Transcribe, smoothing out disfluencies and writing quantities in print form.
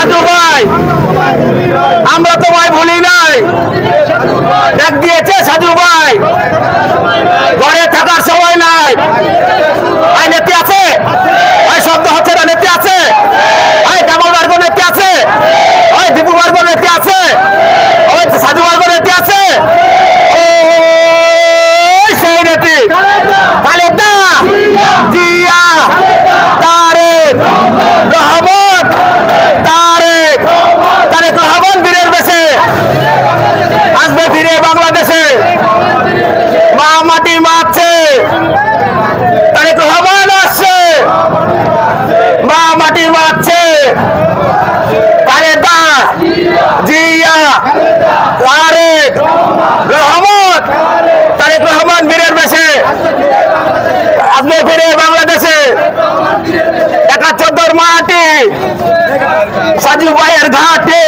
সাধু ভাই, আমরা তোমায় ভুলি নাই। ডাক দিয়েছে সাধু ভাই, ঘরে থাকার সময় নাই। নেতি আছে, শব্দ হচ্ছে না, নেতি আছে, ডাবল বার্গ নেতি আছে, দীপু বার্গ নেতি আছে, সাধু বার্গ নেতি আছে। সেই নেতি খালেদা জিয়া, তারেক রহমান, তারেক রহমান বীরের বেশে আসবে ফিরে বাংলাদেশে। মা মাটি মারছে, তারেক রহমান আসছে, মা মাটি মারছে। খালেদা জিয়া, তারেক রহমান, বীরের বেশে আসবে ফিরে বাংলাদেশে। ৭১ মাটি সাজু ভাইয়ের ঘাটে।